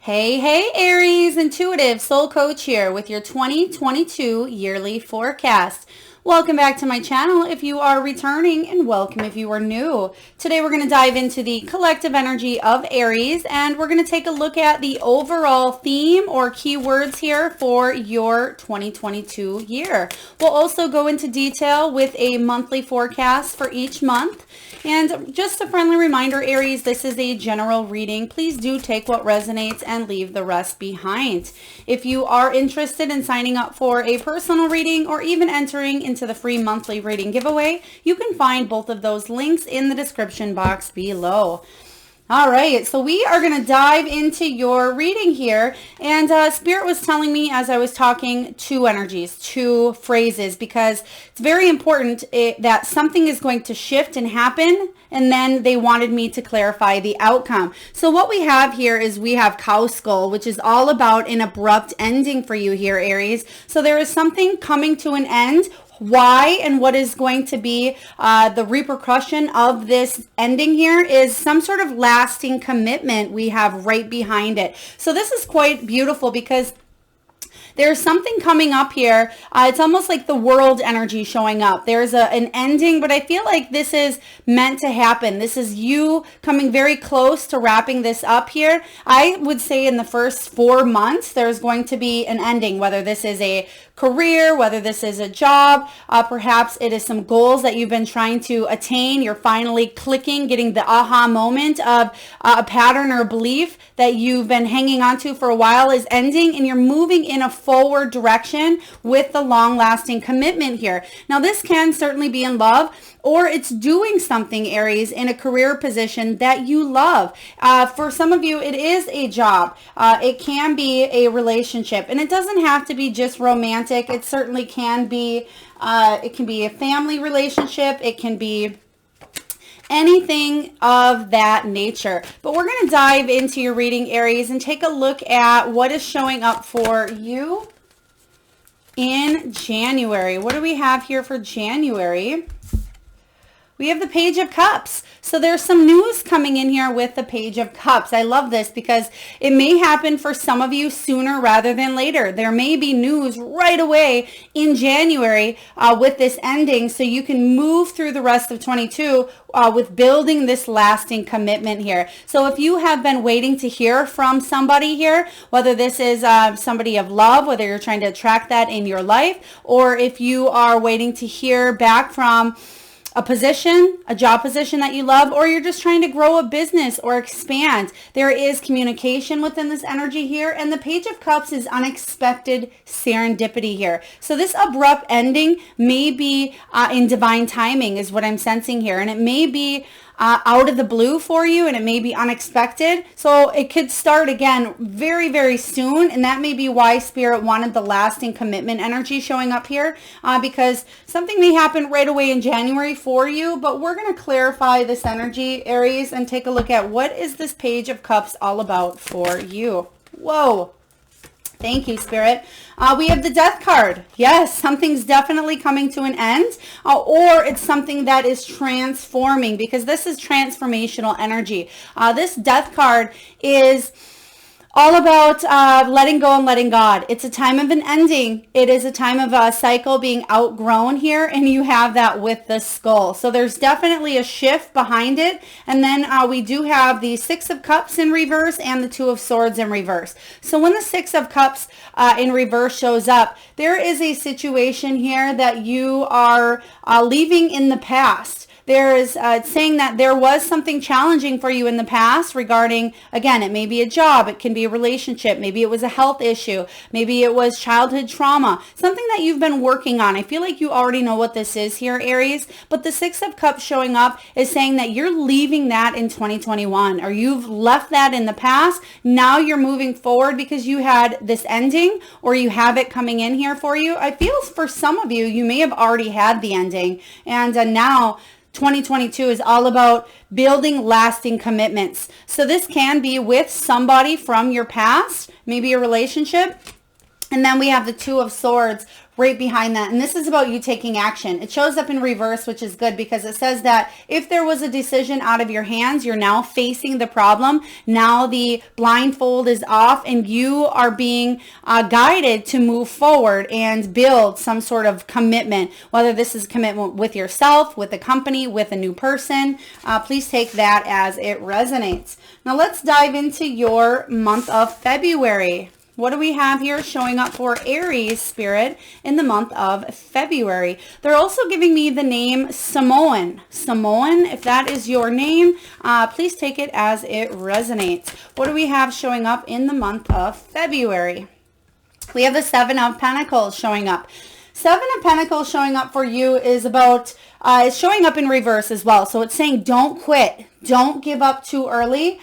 Hey, Aries, intuitive soul coach here with your 2022 yearly forecast. Welcome back to my channel if you are returning, and welcome if you are new. Today we're going to dive into the collective energy of Aries, and we're going to take a look at the overall theme or keywords here for your 2022 year. We'll also go into detail with a monthly forecast for each month. And just a friendly reminder, Aries, this is a general reading. Please do take what resonates and leave the rest behind. If you are interested in signing up for a personal reading or even entering into the free monthly reading giveaway, you can find both of those links in the description box below. All right, so we are going to dive into your reading here. And Spirit was telling me as I was talking two energies, two phrases, because it's very important that something is going to shift and happen. And then they wanted me to clarify the outcome. So what we have here is we have Cow Skull, which is all about an abrupt ending for you here, Aries. So there is something coming to an end. Why and what is going to be the repercussion of this ending here is some sort of lasting commitment we have right behind it. So this is quite beautiful because there's something coming up here. It's almost like the world energy showing up. There's an ending, but I feel like this is meant to happen. This is you coming very close to wrapping this up here. I would say in the first 4 months, there's going to be an ending, whether this is a career, whether this is a job, perhaps it is some goals that you've been trying to attain. You're finally clicking, getting the aha moment of a pattern or belief that you've been hanging on to for a while is ending, and you're moving in a forward direction with the long-lasting commitment here. Now, this can certainly be in love, or it's doing something, Aries, in a career position that you love. For some of you, it is a job. It can be a relationship, and it doesn't have to be just romantic. It certainly can be. It can be a family relationship. It can be anything of that nature. But we're going to dive into your reading, Aries, and take a look at what is showing up for you in January. What do we have here for January? We have the Page of Cups. So there's some news coming in here with the Page of Cups. I love this because it may happen for some of you sooner rather than later. There may be news right away in January with this ending, so you can move through the rest of 22 with building this lasting commitment here. So if you have been waiting to hear from somebody here, whether this is somebody of love, whether you're trying to attract that in your life, or if you are waiting to hear back from a position, a job position that you love, or you're just trying to grow a business or expand, there is communication within this energy here. And the Page of Cups is unexpected serendipity here. So this abrupt ending may be in divine timing is what I'm sensing here. And it may be out of the blue for you, and it may be unexpected. So it could start again very, very soon. And that may be why Spirit wanted the lasting commitment energy showing up here, because something may happen right away in January for you. But we're going to clarify this energy, Aries, and take a look at what is this Page of Cups all about for you. Whoa. Thank you, Spirit. We have the Death card. Yes, something's definitely coming to an end, or it's something that is transforming, because this is transformational energy. This Death card is all about letting go and letting God. It's a time of an ending. It is a time of a cycle being outgrown here, and you have that with the skull. So there's definitely a shift behind it. And then we do have the Six of Cups in reverse and the Two of Swords in reverse. So when the Six of Cups in reverse shows up, there is a situation here that you are leaving in the past. There is saying that there was something challenging for you in the past regarding, again, it may be a job, it can be a relationship, maybe it was a health issue, maybe it was childhood trauma, something that you've been working on. I feel like you already know what this is here, Aries, but the Six of Cups showing up is saying that you're leaving that in 2021, or you've left that in the past. Now you're moving forward because you had this ending, or you have it coming in here for you. I feel for some of you, you may have already had the ending, and now 2022 is all about building lasting commitments. So this can be with somebody from your past, maybe a relationship. And then we have the Two of Swords right behind that. And this is about you taking action. It shows up in reverse, which is good because it says that if there was a decision out of your hands, you're now facing the problem. Now the blindfold is off and you are being guided to move forward and build some sort of commitment, whether this is commitment with yourself, with a company, with a new person. Please take that as it resonates. Now let's dive into your month of February. What do we have here showing up for Aries spirit in the month of February? They're also giving me the name Samoan. Samoan, if that is your name, please take it as it resonates. What do we have showing up in the month of February? We have the Seven of Pentacles showing up. Seven of Pentacles showing up for you is about, it's showing up in reverse as well. So it's saying don't quit. Don't give up too early.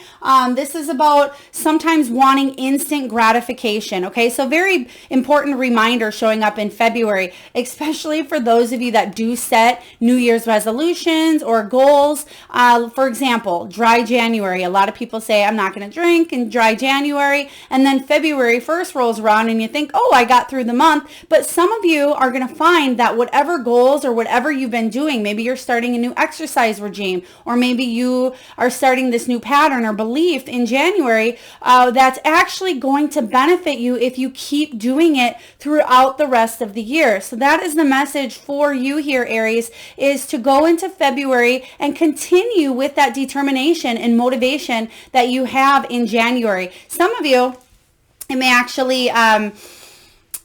This is about sometimes wanting instant gratification. Okay, so very important reminder showing up in February, especially for those of you that do set New Year's resolutions or goals. For example, dry January. A lot of people say, I'm not going to drink in dry January. And then February 1st rolls around and you think, oh, I got through the month. But some of you are going to find that whatever goals or whatever you've been doing, maybe you're starting a new exercise regime, or maybe you are starting this new pattern or belief in January, that's actually going to benefit you if you keep doing it throughout the rest of the year. So that is the message for you here, Aries, is to go into February and continue with that determination and motivation that you have in January. Some of you, it may actually,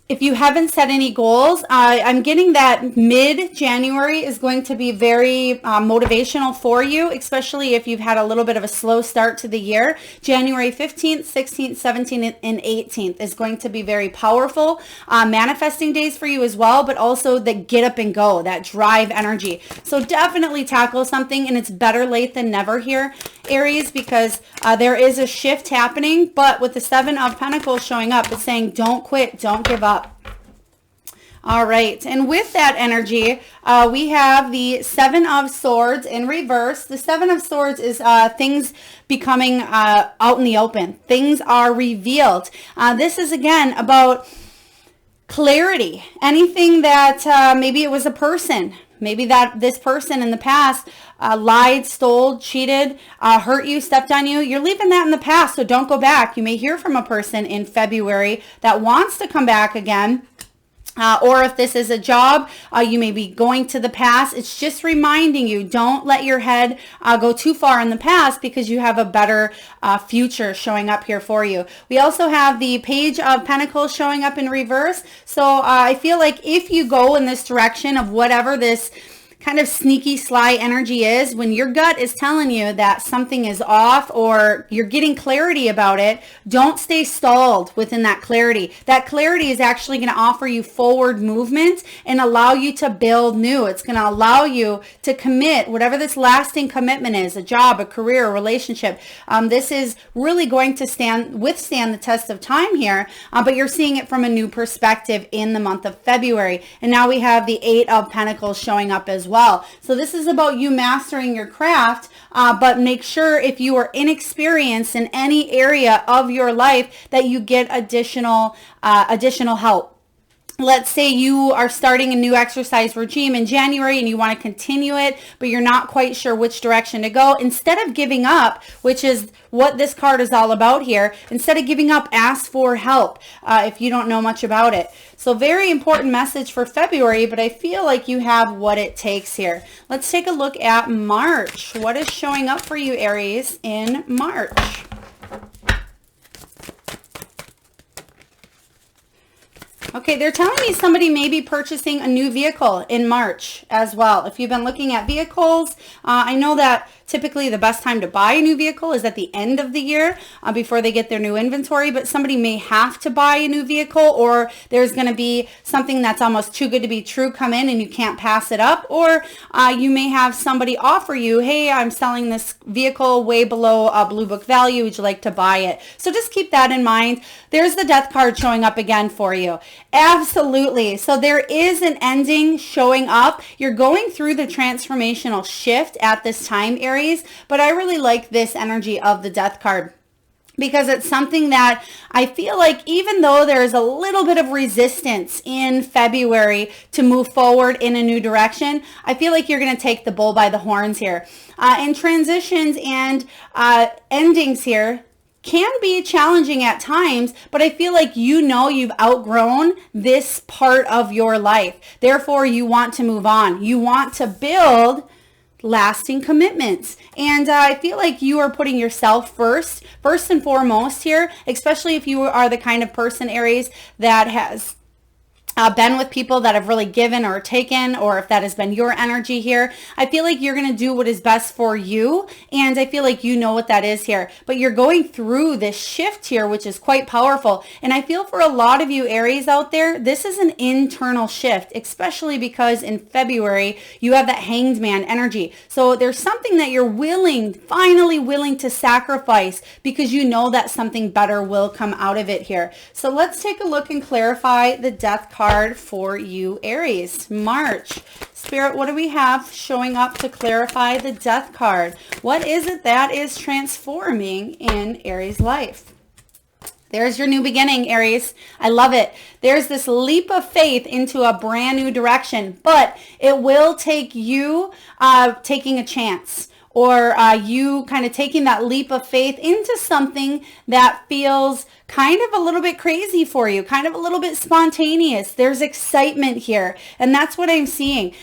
if you haven't set any goals, I'm getting that mid-January is going to be very motivational for you, especially if you've had a little bit of a slow start to the year. January 15th, 16th, 17th, and 18th is going to be very powerful manifesting days for you as well, but also the get up and go, that drive energy. So definitely tackle something, and it's better late than never here, Aries, because there is a shift happening, but with the Seven of Pentacles showing up, it's saying don't quit, don't give up. All right, and with that energy, we have the Seven of Swords in reverse. The Seven of Swords is things becoming out in the open. Things are revealed. This is, again, about clarity. Anything that maybe it was a person. Maybe that this person in the past lied, stole, cheated, hurt you, stepped on you. You're leaving that in the past, so don't go back. You may hear from a person in February that wants to come back again. Or if this is a job, you may be going to the past. It's just reminding you, don't let your head go too far in the past, because you have a better future showing up here for you. We also have the Page of Pentacles showing up in reverse. So I feel like if you go in this direction of whatever this kind of sneaky, sly energy is, when your gut is telling you that something is off or you're getting clarity about it, don't stay stalled within that clarity. That clarity is actually going to offer you forward movement and allow you to build new. It's going to allow you to commit, whatever this lasting commitment is, a job, a career, a relationship. This is really going to withstand the test of time here, but you're seeing it from a new perspective in the month of February. And now we have the Eight of Pentacles showing up as well. So this is about you mastering your craft, but make sure if you are inexperienced in any area of your life that you get additional help. Let's say you are starting a new exercise regime in January and you want to continue it, but you're not quite sure which direction to go. Instead of giving up, which is what this card is all about here, instead of giving up, ask for help if you don't know much about it. So very important message for February, but I feel like you have what it takes here. Let's take a look at March. What is showing up for you, Aries, in March? Okay, they're telling me somebody may be purchasing a new vehicle in March as well. If you've been looking at vehicles, I know that typically the best time to buy a new vehicle is at the end of the year before they get their new inventory, but somebody may have to buy a new vehicle, or there's going to be something that's almost too good to be true come in and you can't pass it up, or you may have somebody offer you, hey, I'm selling this vehicle way below Blue Book value. Would you like to buy it? So just keep that in mind. There's the Death card showing up again for you. Absolutely. So there is an ending showing up. You're going through the transformational shift at this time, Aries, but I really like this energy of the Death card. because it's something that I feel like even though there's a little bit of resistance in February to move forward in a new direction, I feel like you're going to take the bull by the horns here. And transitions and endings here can be challenging at times, but I feel like you've outgrown this part of your life. Therefore, you want to move on. You want to build lasting commitments. And I feel like you are putting yourself first and foremost here, especially if you are the kind of person, Aries, that has been with people that have really given or taken, or if that has been your energy here. I feel like you're going to do what is best for you, and I feel like you know what that is here. But you're going through this shift here, which is quite powerful. And I feel for a lot of you Aries out there, this is an internal shift, especially because in February, you have that Hanged Man energy. So there's something that you're finally willing to sacrifice because you know that something better will come out of it here. So let's take a look and clarify the Death card for you, Aries. March. Spirit, what do we have showing up to clarify the Death card? What is it that is transforming in Aries' life? There's your new beginning, Aries. I love it. There's this leap of faith into a brand new direction, but it will take you taking a chance, or you kind of taking that leap of faith into something that feels kind of a little bit crazy for you, kind of a little bit spontaneous. There's excitement here, and that's what I'm seeing.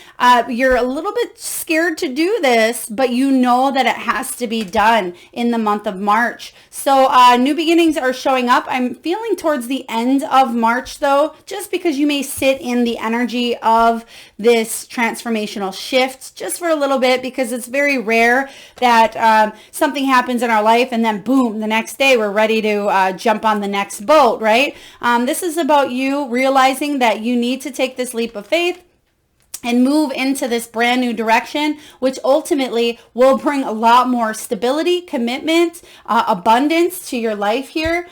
You're a little bit scared to do this, but you know that it has to be done in the month of March. So new beginnings are showing up. I'm feeling towards the end of March, though, just because you may sit in the energy of this transformational shift just for a little bit, because it's very rare that something happens in our life and then boom, the next day we're ready to jump on the next boat, right? This is about you realizing that you need to take this leap of faith and move into this brand new direction, which ultimately will bring a lot more stability, commitment, abundance to your life here.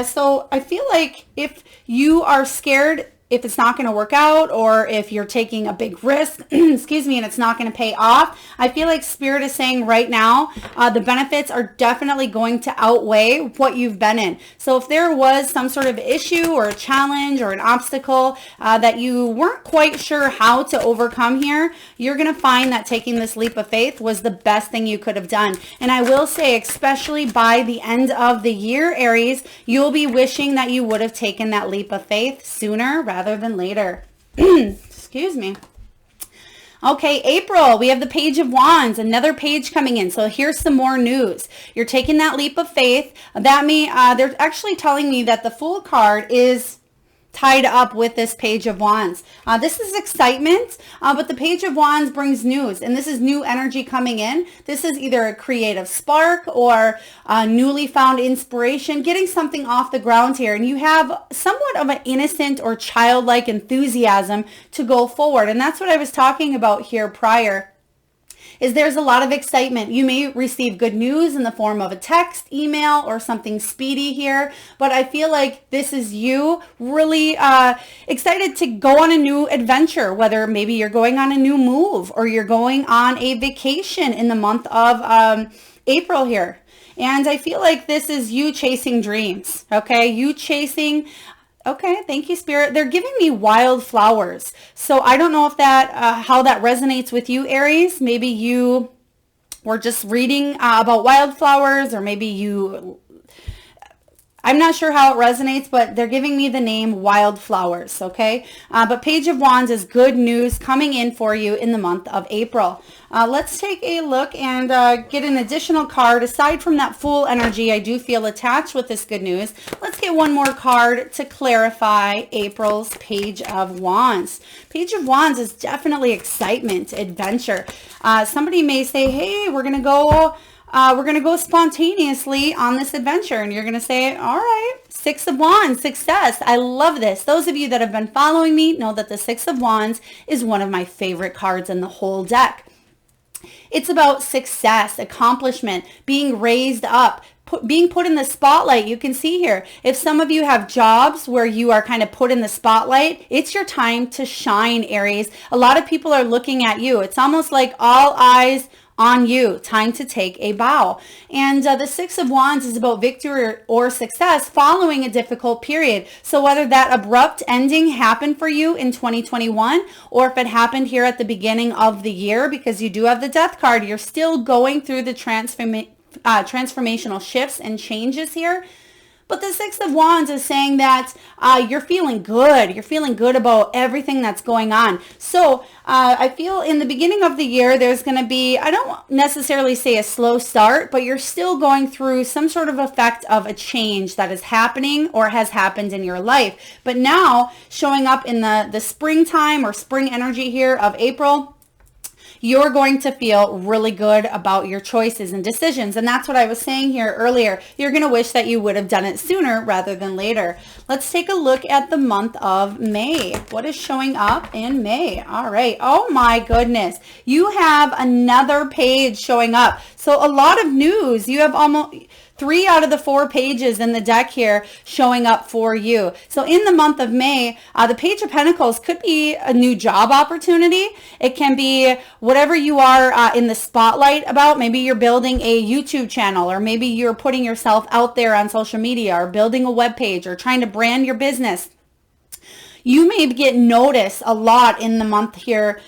So I feel like if you are scared if it's not going to work out, or if you're taking a big risk, excuse me, and it's not going to pay off, I feel like Spirit is saying right now, the benefits are definitely going to outweigh what you've been in. So if there was some sort of issue or a challenge or an obstacle that you weren't quite sure how to overcome here, you're going to find that taking this leap of faith was the best thing you could have done. And I will say, especially by the end of the year, Aries, you'll be wishing that you would have taken that leap of faith sooner rather than later. Excuse me. Okay, April, we have the Page of Wands, another page coming in. So here's some more news. You're taking that leap of faith. They're actually telling me that the Fool card is tied up with this Page of Wands. This is excitement, but the Page of Wands brings news, and this is new energy coming in. This is either a creative spark or newly found inspiration, getting something off the ground here, and you have somewhat of an innocent or childlike enthusiasm to go forward. And that's what I was talking about here prior. Is there's a lot of excitement. You may receive good news in the form of a text, email, or something speedy here, but I feel like this is you really excited to go on a new adventure, whether maybe you're going on a new move or you're going on a vacation in the month of April here. And I feel like this is you chasing dreams, okay? Okay, thank you, Spirit. They're giving me wildflowers. So I don't know if that, how that resonates with you, Aries. Maybe you were just reading about wildflowers, or maybe I'm not sure how it resonates, but they're giving me the name Wildflowers, okay? But Page of Wands is good news coming in for you in the month of April. Let's take a look and get an additional card. Aside from that Fool energy I do feel attached with this good news, let's get one more card to clarify April's Page of Wands. Page of Wands is definitely excitement, adventure. Somebody may say, hey, we're going to go spontaneously on this adventure. And you're going to say, all right, Six of Wands, success. I love this. Those of you that have been following me know that the Six of Wands is one of my favorite cards in the whole deck. It's about success, accomplishment, being raised up, being put in the spotlight. You can see here, if some of you have jobs where you are kind of put in the spotlight, it's your time to shine, Aries. A lot of people are looking at you. It's almost like all eyes on you. Time to take a bow. And the Six of Wands is about victory or success following a difficult period. So whether that abrupt ending happened for you in 2021, or if it happened here at the beginning of the year, because you do have the Death card, you're still going through the transformational shifts and changes here. But the Six of Wands is saying that you're feeling good. You're feeling good about everything that's going on. So I feel in the beginning of the year, there's going to be, I don't necessarily say a slow start, but you're still going through some sort of effect of a change that is happening or has happened in your life. But now showing up in the springtime or spring energy here of April, you're going to feel really good about your choices and decisions. And that's what I was saying here earlier. You're going to wish that you would have done it sooner rather than later. Let's take a look at the month of May. What is showing up in May? All right. Oh my goodness. You have another page showing up. So a lot of news. You have almost 3 out of the 4 pages in the deck here showing up for you. So in the month of May, the Page of Pentacles could be a new job opportunity. It can be whatever you are in the spotlight about. Maybe you're building a YouTube channel, or maybe you're putting yourself out there on social media, or building a web page, or trying to brand your business. You may get noticed a lot in the month here,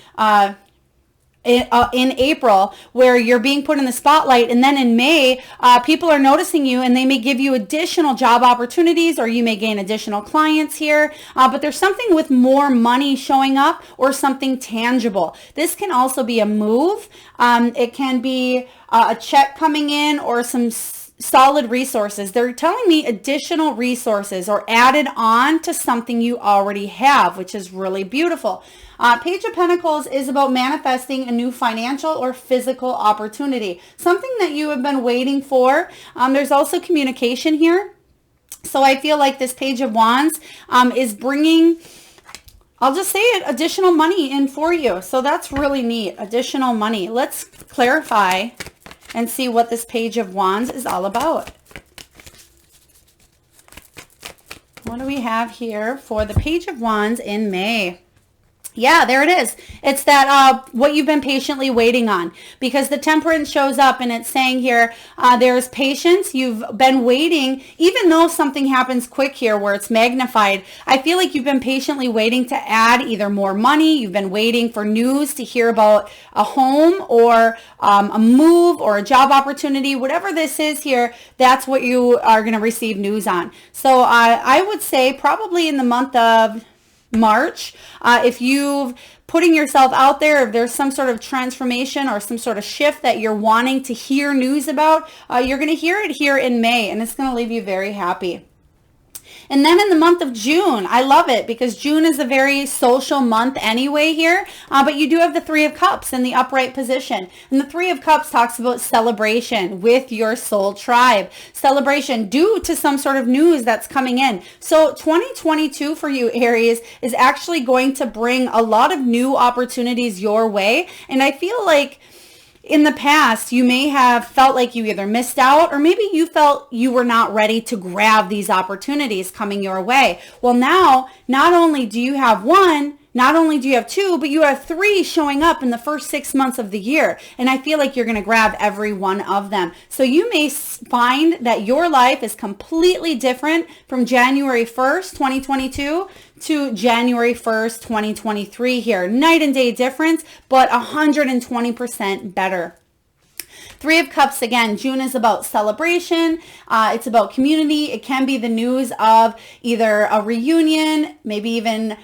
in April, where you're being put in the spotlight, and then in May people are noticing you, and they may give you additional job opportunities, or you may gain additional clients here, but there's something with more money showing up, or something tangible. This can also be a move. It can be a check coming in, or some solid resources. They're telling me additional resources, or added on to something you already have, which is really beautiful. Page of Pentacles is about manifesting a new financial or physical opportunity, something that you have been waiting for. There's also communication here. So I feel like this Page of Wands is bringing, I'll just say it, additional money in for you. So that's really neat. Additional money. Let's clarify and see what this Page of Wands is all about. What do we have here for the Page of Wands in May? Yeah, there it is. It's that what you've been patiently waiting on, because the Temperance shows up, and it's saying here there's patience. You've been waiting, even though something happens quick here where it's magnified. I feel like you've been patiently waiting to add either more money. You've been waiting for news to hear about a home, or a move, or a job opportunity. Whatever this is here, that's what you are going to receive news on. So I would say probably in the month of March, if you've putting yourself out there, if there's some sort of transformation or some sort of shift that you're wanting to hear news about, you're going to hear it here in May, and it's going to leave you very happy. And then in the month of June, I love it, because June is a very social month anyway here, but you do have the Three of Cups in the upright position. And the Three of Cups talks about celebration with your soul tribe. Celebration due to some sort of news that's coming in. So 2022 for you, Aries, is actually going to bring a lot of new opportunities your way. And I feel like in the past, you may have felt like you either missed out, or maybe you felt you were not ready to grab these opportunities coming your way. Well, now, not only do you have one, not only do you have two, but you have 3 showing up in the first 6 months of the year. And I feel like you're going to grab every one of them. So you may find that your life is completely different from January 1st, 2022 to January 1st, 2023 here. Night and day difference, but 120% better. Three of Cups, again, June is about celebration. It's about community. It can be the news of either a reunion, maybe even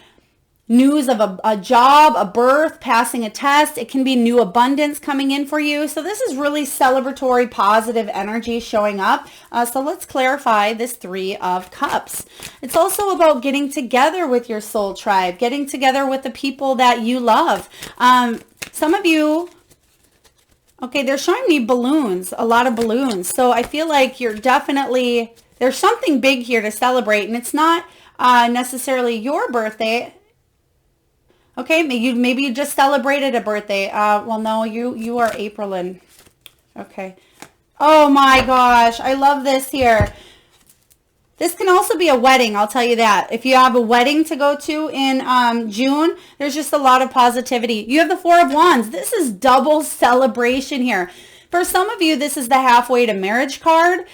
news of a job, a birth, passing a test. It can be new abundance coming in for you. So this is really celebratory, positive energy showing up. So let's clarify this Three of Cups. It's also about getting together with your soul tribe, getting together with the people that you love. Some of you, okay, they're showing me balloons, a lot of balloons. So I feel like you're definitely, there's something big here to celebrate, and it's not necessarily your birthday. Okay, maybe you just celebrated a birthday. Well, no, you are April and, okay. Oh my gosh, I love this here. This can also be a wedding, I'll tell you that. If you have a wedding to go to in June, there's just a lot of positivity. You have the Four of Wands. This is double celebration here. For some of you, this is the halfway to marriage card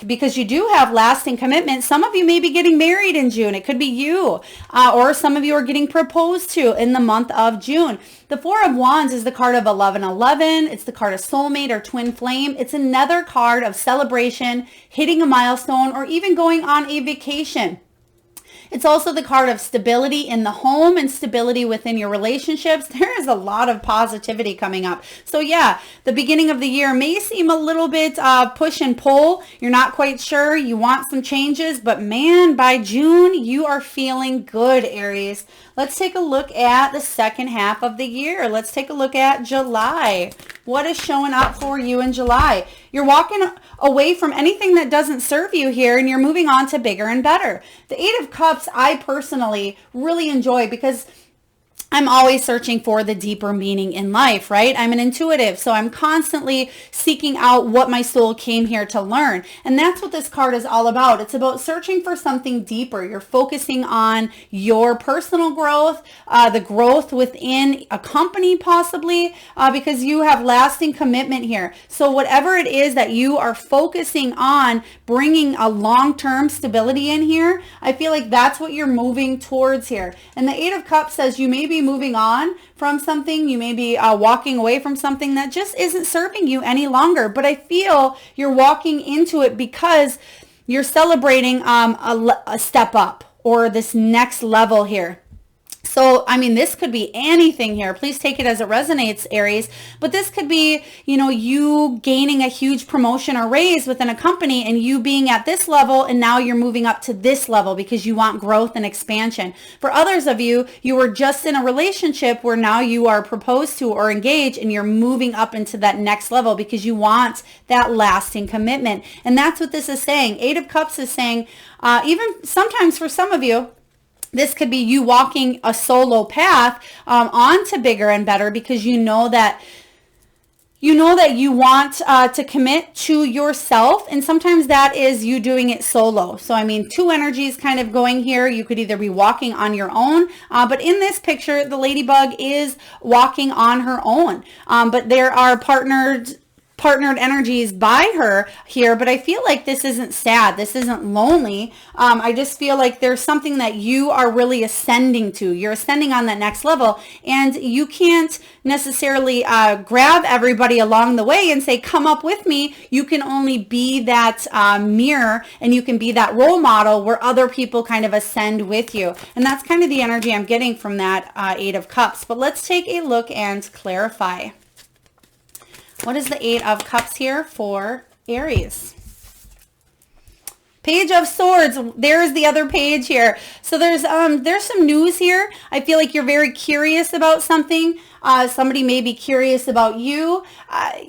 because you do have lasting commitment. Some of you may be getting married in June. It could be you, or some of you are getting proposed to in the month of June. The Four of Wands is the card of 1111. It's the card of soulmate or twin flame. It's another card of celebration, hitting a milestone, or even going on a vacation. It's also the card of stability in the home and stability within your relationships. There is a lot of positivity coming up. So yeah, the beginning of the year may seem a little bit push and pull. You're not quite sure. You want some changes, but man, by June, you are feeling good, Aries. Let's take a look at the second half of the year. Let's take a look at July. What is showing up for you in July? You're walking away from anything that doesn't serve you here, and you're moving on to bigger and better. The Eight of Cups, I personally really enjoy because I'm always searching for the deeper meaning in life, right? I'm an intuitive, so I'm constantly seeking out what my soul came here to learn. And that's what this card is all about. It's about searching for something deeper. You're focusing on your personal growth, the growth within a company possibly, because you have lasting commitment here. So whatever it is that you are focusing on, bringing a long-term stability in here, I feel like that's what you're moving towards here. And the Eight of Cups says you may be moving on from something. You may be walking away from something that just isn't serving you any longer. But I feel you're walking into it because you're celebrating a step up or this next level here. So, I mean, this could be anything here. Please take it as it resonates, Aries. But this could be, you gaining a huge promotion or raise within a company and you being at this level and now you're moving up to this level because you want growth and expansion. For others of you, you were just in a relationship where now you are proposed to or engaged and you're moving up into that next level because you want that lasting commitment. And that's what this is saying. Eight of Cups is saying, even sometimes for some of you, this could be you walking a solo path on to bigger and better because you know that you want to commit to yourself, and sometimes that is you doing it solo. So I mean, two energies kind of going here. You could either be walking on your own, but in this picture, the ladybug is walking on her own. But there are partnered energies by her here, but I feel like this isn't sad. This isn't lonely. I just feel like there's something that you are really ascending to. You're ascending on that next level, and you can't necessarily grab everybody along the way and say, come up with me. You can only be that mirror, and you can be that role model where other people kind of ascend with you. And that's kind of the energy I'm getting from that Eight of Cups. But let's take a look and clarify. What is the Eight of Cups here for Aries? Page of Swords. There's the other page here. So there's some news here. I feel like you're very curious about something. Somebody may be curious about you.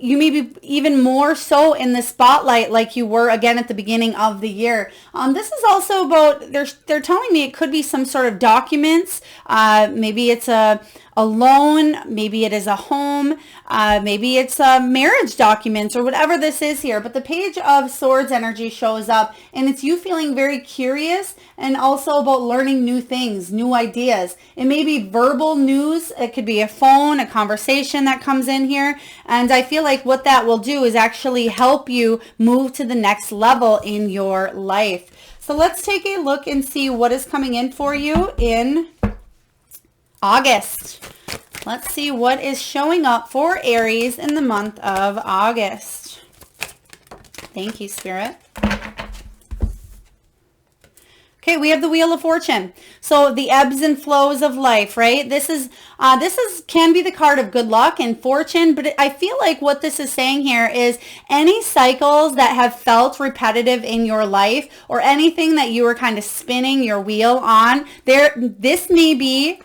You may be even more so in the spotlight like you were again at the beginning of the year. This is also about, they're telling me it could be some sort of documents. Maybe it's a loan, maybe it is a home, maybe it's a marriage documents or whatever this is here. But the Page of Swords energy shows up, and it's you feeling very curious and also about learning new things, new ideas. It may be verbal news. It could be a phone, a conversation that comes in here. And I feel like what that will do is actually help you move to the next level in your life. So let's take a look and see what is coming in for you in August. Let's see what is showing up for Aries in the month of August. Thank you, Spirit. Okay, we have the Wheel of Fortune. So the ebbs and flows of life, right? This can be the card of good luck and fortune, but I feel like what this is saying here is any cycles that have felt repetitive in your life or anything that you were kind of spinning your wheel on, this may be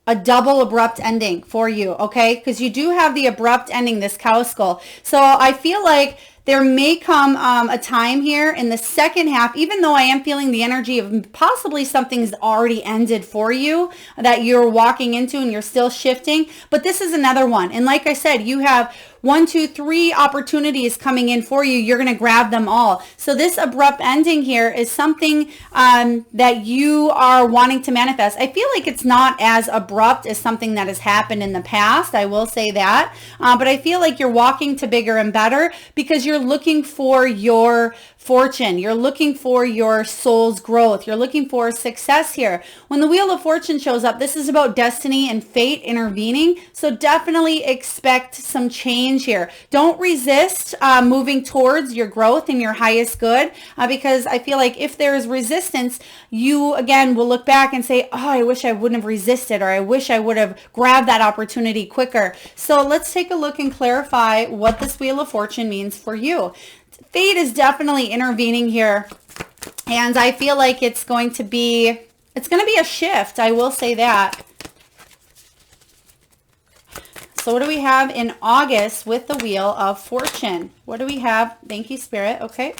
a double abrupt ending for you, okay? Because you do have the abrupt ending, this cow skull. So I feel like there may come a time here in the second half, even though I am feeling the energy of possibly something's already ended for you that you're walking into and you're still shifting. But this is another one. And like I said, you have 1, 2, 3 opportunities coming in for you, you're going to grab them all. So this abrupt ending here is something that you are wanting to manifest. I feel like it's not as abrupt as something that has happened in the past. I will say that. But I feel like you're walking to bigger and better because you're looking for your fortune. You're looking for your soul's growth. You're looking for success here. When the Wheel of Fortune shows up, this is about destiny and fate intervening. So definitely expect some change here. Don't resist moving towards your growth and your highest good because I feel like if there is resistance, you again will look back and say, oh, I wish I wouldn't have resisted, or I wish I would have grabbed that opportunity quicker. So let's take a look and clarify what this Wheel of Fortune means for you. Fate is definitely intervening here, and I feel like it's going to be a shift. I will say that. So what do we have in August with the Wheel of Fortune? What do we have? Thank you, Spirit. Okay.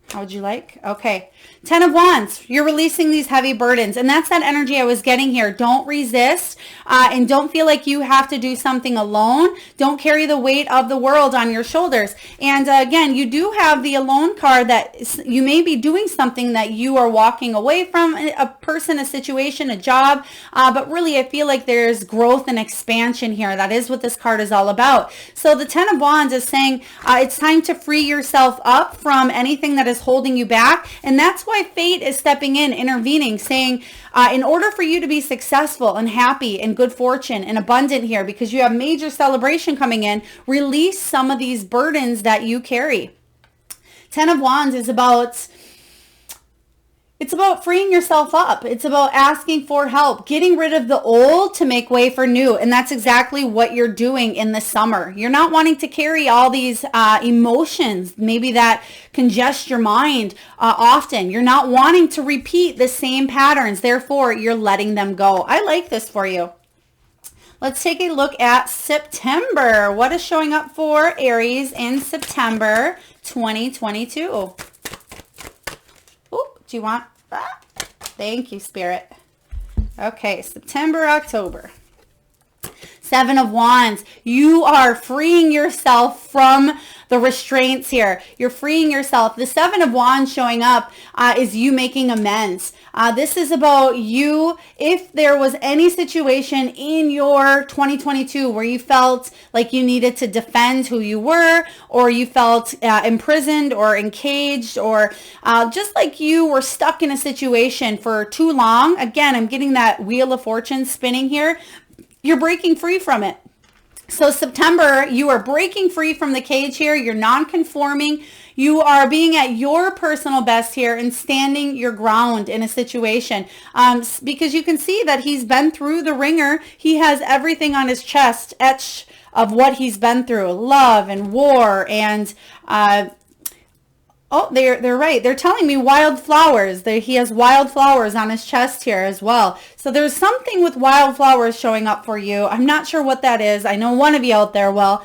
How would you like? Okay. 10 of Wands. You're releasing these heavy burdens. And that's that energy I was getting here. Don't resist and don't feel like you have to do something alone. Don't carry the weight of the world on your shoulders. And again, you do have the alone card that you may be doing something that you are walking away from, a person, a situation, a job. But really, I feel like there's growth and expansion here. That is what this card is all about. So the 10 of Wands is saying it's time to free yourself up from anything that is holding you back. And that's why fate is stepping in, intervening, saying in order for you to be successful and happy and good fortune and abundant here, because you have major celebration coming in, release some of these burdens that you carry. 10 of Wands is about freeing yourself up. It's about asking for help, getting rid of the old to make way for new. And that's exactly what you're doing in the summer. You're not wanting to carry all these emotions, maybe that congest your mind often. You're not wanting to repeat the same patterns. Therefore, you're letting them go. I like this for you. Let's take a look at September. What is showing up for Aries in September 2022? Do you want that? Thank you, Spirit. Okay, September, October. 7 of Wands. You are freeing yourself from the restraints here. You're freeing yourself. The 7 of Wands showing up is you making amends. This is about you. If there was any situation in your 2022 where you felt like you needed to defend who you were, or you felt imprisoned or encaged, or just like you were stuck in a situation for too long. Again, I'm getting that Wheel of Fortune spinning here. You're breaking free from it. So September, you are breaking free from the cage here. You're non-conforming. You are being at your personal best here and standing your ground in a situation because you can see that he's been through the ringer. He has everything on his chest etched of what he's been through, love and war and oh, they're right. They're telling me wildflowers. He has wildflowers on his chest here as well. So there's something with wildflowers showing up for you. I'm not sure what that is. I know one of you out there will.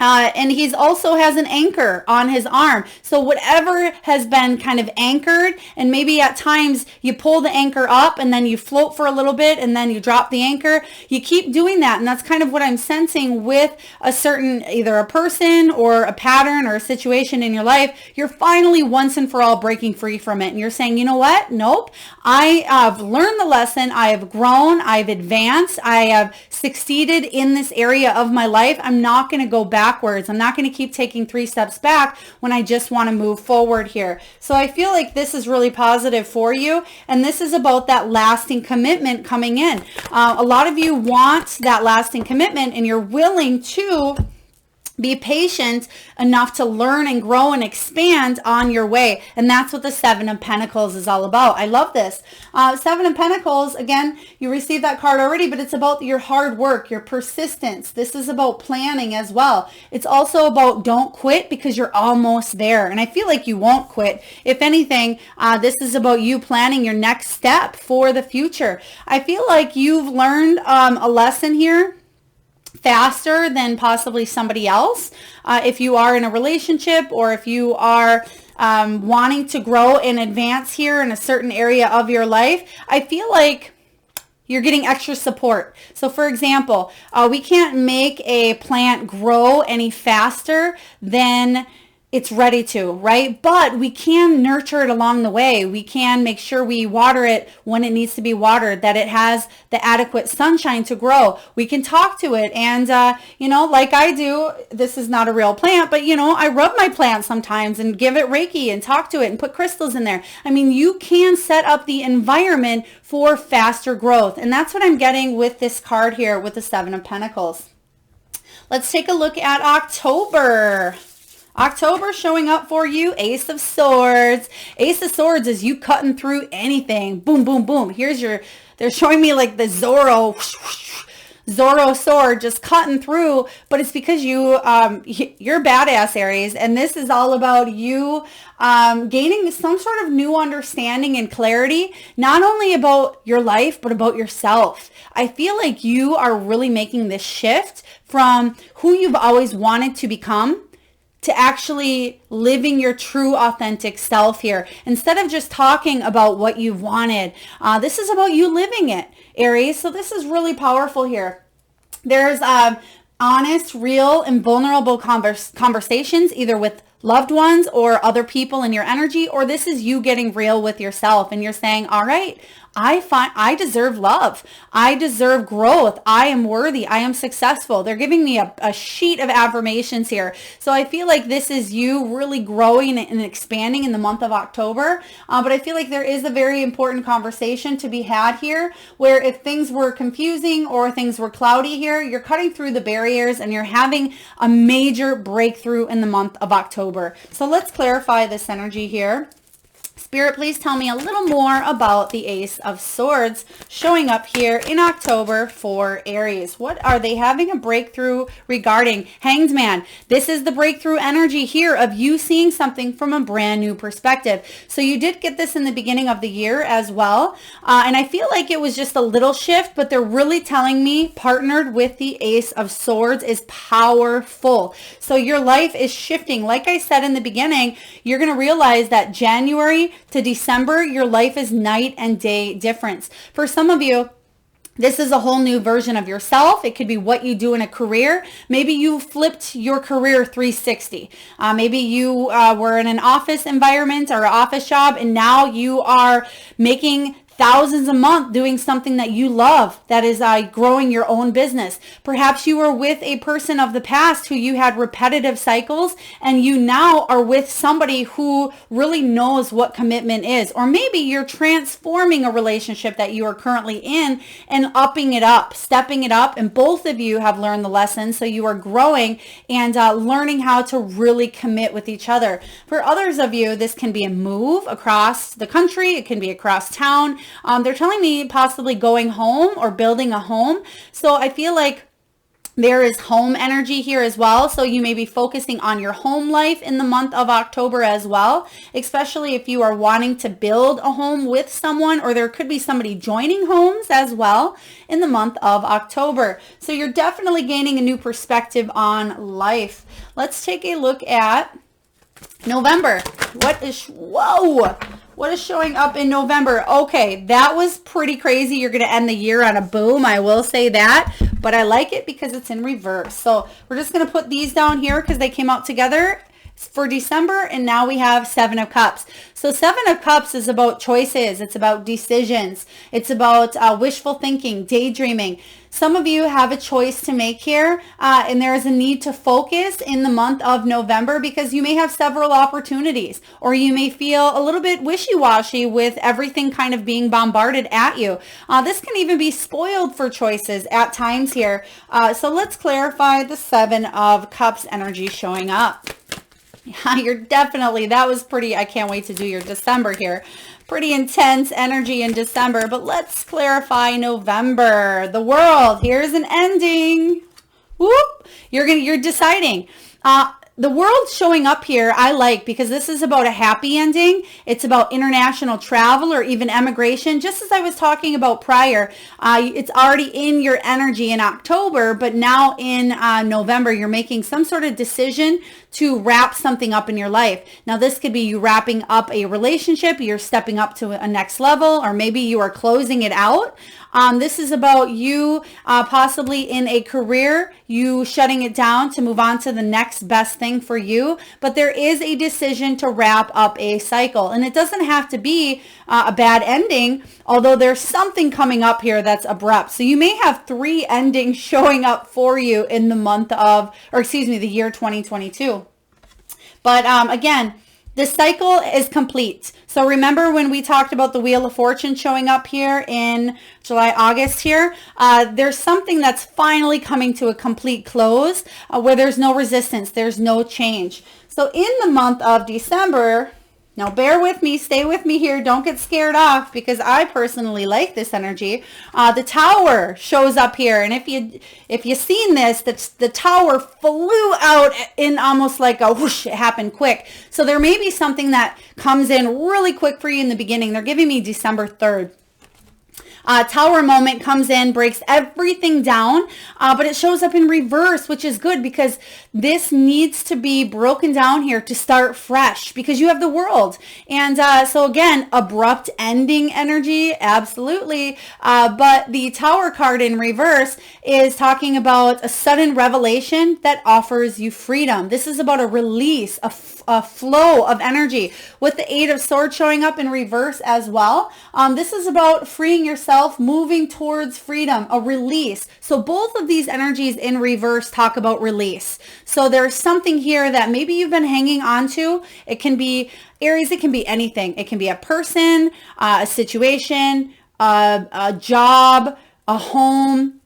And he's also has an anchor on his arm. So whatever has been kind of anchored, and maybe at times you pull the anchor up and then you float for a little bit and then you drop the anchor. You keep doing that. And that's kind of what I'm sensing with a certain, either a person or a pattern or a situation in your life. You're finally once and for all breaking free from it. And you're saying, you know what? Nope. I have learned the lesson. I have grown. I've advanced. I have succeeded in this area of my life. I'm not going to go backwards. I'm not going to keep taking 3 steps back when I just want to move forward here. So I feel like this is really positive for you. And this is about that lasting commitment coming in. A lot of you want that lasting commitment and you're willing to be patient enough to learn and grow and expand on your way. And that's what the 7 of Pentacles is all about. I love this. 7 of Pentacles, again, you received that card already, but it's about your hard work, your persistence. This is about planning as well. It's also about don't quit because you're almost there. And I feel like you won't quit. If anything, this is about you planning your next step for the future. I feel like you've learned a lesson here faster than possibly somebody else. If you are in a relationship or if you are wanting to grow and advance here in a certain area of your life, I feel like You're getting extra support. So for example, we can't make a plant grow any faster than it's ready to, right? But we can nurture it along the way. We can make sure we water it when it needs to be watered, that it has the adequate sunshine to grow. We can talk to it. And, like I do, this is not a real plant, but, I rub my plant sometimes and give it Reiki and talk to it and put crystals in there. I mean, you can set up the environment for faster growth. And that's what I'm getting with this card here with the Seven of Pentacles. Let's take a look at October. October showing up for you, Ace of Swords. Ace of Swords is you cutting through anything. Boom, boom, boom. They're showing me like the Zorro sword just cutting through, but it's because you're badass, Aries, and this is all about you gaining some sort of new understanding and clarity, not only about your life, but about yourself. I feel like you are really making this shift from who you've always wanted to become to actually living your true authentic self here. Instead of just talking about what you've wanted, this is about you living it, Aries. So this is really powerful here. There's honest, real, and vulnerable conversations, either with loved ones or other people in your energy, or this is you getting real with yourself and you're saying, all right, I deserve love. I deserve growth. I am worthy. I am successful. They're giving me a sheet of affirmations here. So I feel like this is you really growing and expanding in the month of October. But I feel like there is a very important conversation to be had here where if things were confusing or things were cloudy here, you're cutting through the barriers and you're having a major breakthrough in the month of October. So let's clarify this energy here. Spirit, please tell me a little more about the Ace of Swords showing up here in October for Aries. What are they having a breakthrough regarding? Hanged Man. This is the breakthrough energy here of you seeing something from a brand new perspective. So you did get this in the beginning of the year as well. And I feel like it was just a little shift, but they're really telling me partnered with the Ace of Swords is powerful. So your life is shifting. Like I said in the beginning, you're going to realize that January to December, your life is night and day difference. For some of you, this is a whole new version of yourself. It could be what you do in a career. Maybe you flipped your career 360. Maybe you were in an office environment or an office job, and now you are making thousands a month doing something that you love, that is growing your own business. Perhaps you were with a person of the past who you had repetitive cycles, and you now are with somebody who really knows what commitment is. Or maybe you're transforming a relationship that you are currently in and upping it up, stepping it up, and both of you have learned the lesson, so you are growing and learning how to really commit with each other. For others of you, this can be a move across the country. It can be across town. They're telling me possibly going home or building a home. So I feel like there is home energy here as well. So you may be focusing on your home life in the month of October as well, especially if you are wanting to build a home with someone, or there could be somebody joining homes as well in the month of October. So you're definitely gaining a new perspective on life. Let's take a look at November. What is showing up in November? Okay, that was pretty crazy. You're going to end the year on a boom. I will say that, but I like it because it's in reverse. So we're just going to put these down here because they came out together for December, and now we have Seven of Cups. So Seven of Cups is about choices. It's about decisions. It's about wishful thinking, daydreaming. Some of you have a choice to make here, and there is a need to focus in the month of November because you may have several opportunities, or you may feel a little bit wishy-washy with everything kind of being bombarded at you. This can even be spoiled for choices at times here. So let's clarify the Seven of Cups energy showing up. Yeah, that was pretty, I can't wait to do your December here. Pretty intense energy in December, but let's clarify November. The World, here's an ending. Whoop, you're deciding. The World showing up here, I like, because this is about a happy ending. It's about international travel or even emigration. Just as I was talking about prior, it's already in your energy in October, but now in November, you're making some sort of decision to wrap something up in your life. Now, this could be you wrapping up a relationship, you're stepping up to a next level, or maybe you are closing it out. This is about you possibly in a career, you shutting it down to move on to the next best thing for you. But there is a decision to wrap up a cycle. And it doesn't have to be a bad ending, although there's something coming up here that's abrupt. So you may have 3 endings showing up for you in the month of, or excuse me, the year 2022. But again, the cycle is complete. So remember when we talked about the Wheel of Fortune showing up here in July, August here, there's something that's finally coming to a complete close where there's no resistance, there's no change. So in the month of December, now bear with me, stay with me here, don't get scared off because I personally like this energy. The Tower shows up here, and if you've seen this, the Tower flew out in almost like a whoosh, it happened quick. So there may be something that comes in really quick for you in the beginning. They're giving me December 3rd. Tower moment comes in, breaks everything down, but it shows up in reverse, which is good because this needs to be broken down here to start fresh because you have the World. And so again, abrupt ending energy, absolutely. But the Tower card in reverse is talking about a sudden revelation that offers you freedom. This is about a release, a flow of energy. With the 8 of Swords showing up in reverse as well, this is about freeing yourself, moving towards freedom, a release. So both of these energies in reverse talk about release. So there's something here that maybe you've been hanging on to. It can be Aries, it can be anything. It can be a person, a situation, a job, a home,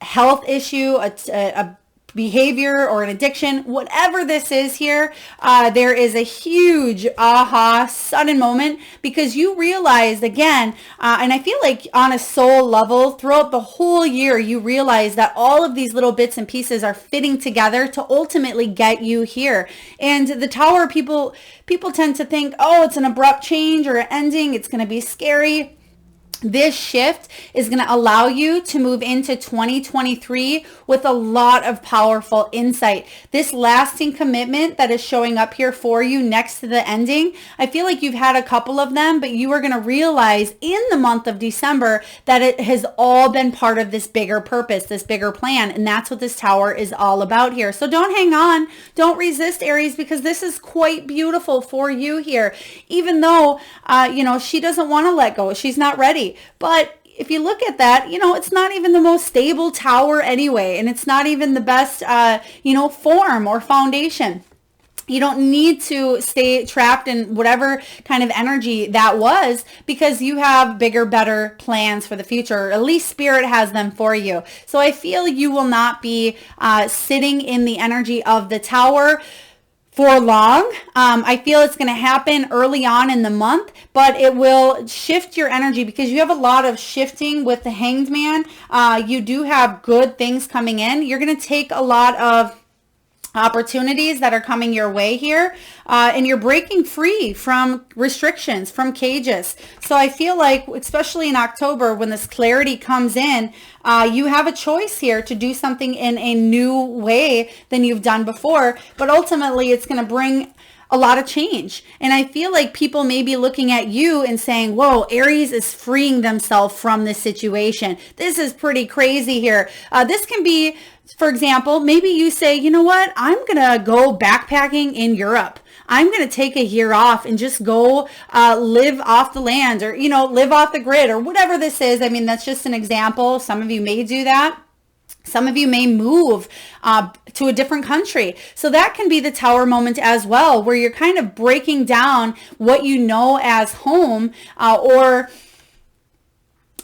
health issue, a behavior or an addiction, whatever this is here, there is a huge aha sudden moment because you realize again, and I feel like on a soul level throughout the whole year, you realize that all of these little bits and pieces are fitting together to ultimately get you here. And the Tower, people tend to think, oh, it's an abrupt change or an ending. It's going to be scary. This shift is going to allow you to move into 2023 with a lot of powerful insight. This lasting commitment that is showing up here for you next to the ending, I feel like you've had a couple of them, but you are going to realize in the month of December that it has all been part of this bigger purpose, this bigger plan. And that's what this Tower is all about here. So don't hang on. Don't resist, Aries, because this is quite beautiful for you here. Even though, she doesn't want to let go. She's not ready. But if you look at that, it's not even the most stable Tower anyway, and it's not even the best, form or foundation. You don't need to stay trapped in whatever kind of energy that was because you have bigger, better plans for the future, or at least Spirit has them for you. So I feel you will not be sitting in the energy of the Tower for long. I feel it's going to happen early on in the month, but it will shift your energy because you have a lot of shifting with the Hanged Man. You do have good things coming in. You're going to take a lot of opportunities that are coming your way here, and you're breaking free from restrictions, from cages. So I feel like, especially in October, when this clarity comes in, you have a choice here to do something in a new way than you've done before, but ultimately it's going to bring a lot of change. And I feel like people may be looking at you and saying, whoa, Aries is freeing themselves from this situation. This is pretty crazy here. This can be, for example, maybe you say, you know what, I'm going to go backpacking in Europe. I'm going to take a year off and just go live off the land, or, live off the grid, or whatever this is. I mean, that's just an example. Some of you may do that. Some of you may move to a different country. So that can be the Tower moment as well, where you're kind of breaking down what you know as home, or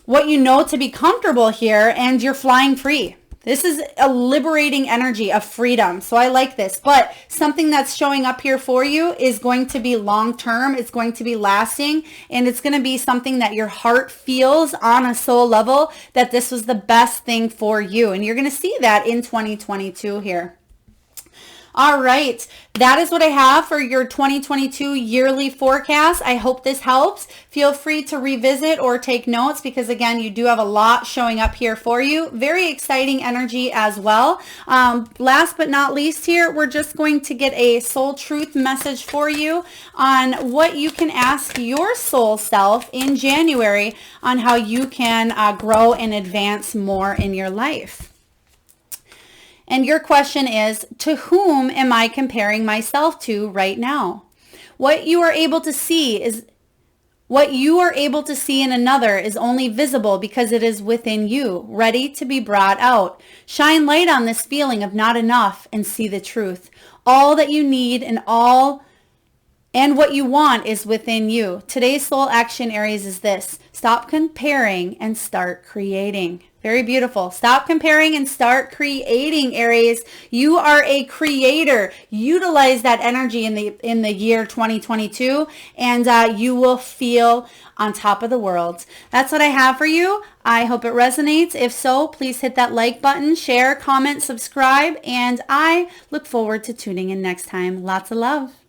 what you know to be comfortable here, and you're flying free. This is a liberating energy of freedom. So I like this. But something that's showing up here for you is going to be long-term. It's going to be lasting. And it's going to be something that your heart feels on a soul level that this was the best thing for you. And you're going to see that in 2022 here. All right. That is what I have for your 2022 yearly forecast. I hope this helps. Feel free to revisit or take notes because, again, you do have a lot showing up here for you. Very exciting energy as well. Last but not least here, we're just going to get a soul truth message for you on what you can ask your soul self in January on how you can grow and advance more in your life. And your question is, to whom am I comparing myself to right now? What you are able to see in another is only visible because it is within you, ready to be brought out. Shine light on this feeling of not enough and see the truth. All that you need and what you want is within you. Today's soul action, Aries, is this. Stop comparing and start creating. Very beautiful. Stop comparing and start creating, Aries. You are a creator. Utilize that energy in the year 2022, and you will feel on top of the world. That's what I have for you. I hope it resonates. If so, please hit that like button, share, comment, subscribe, and I look forward to tuning in next time. Lots of love.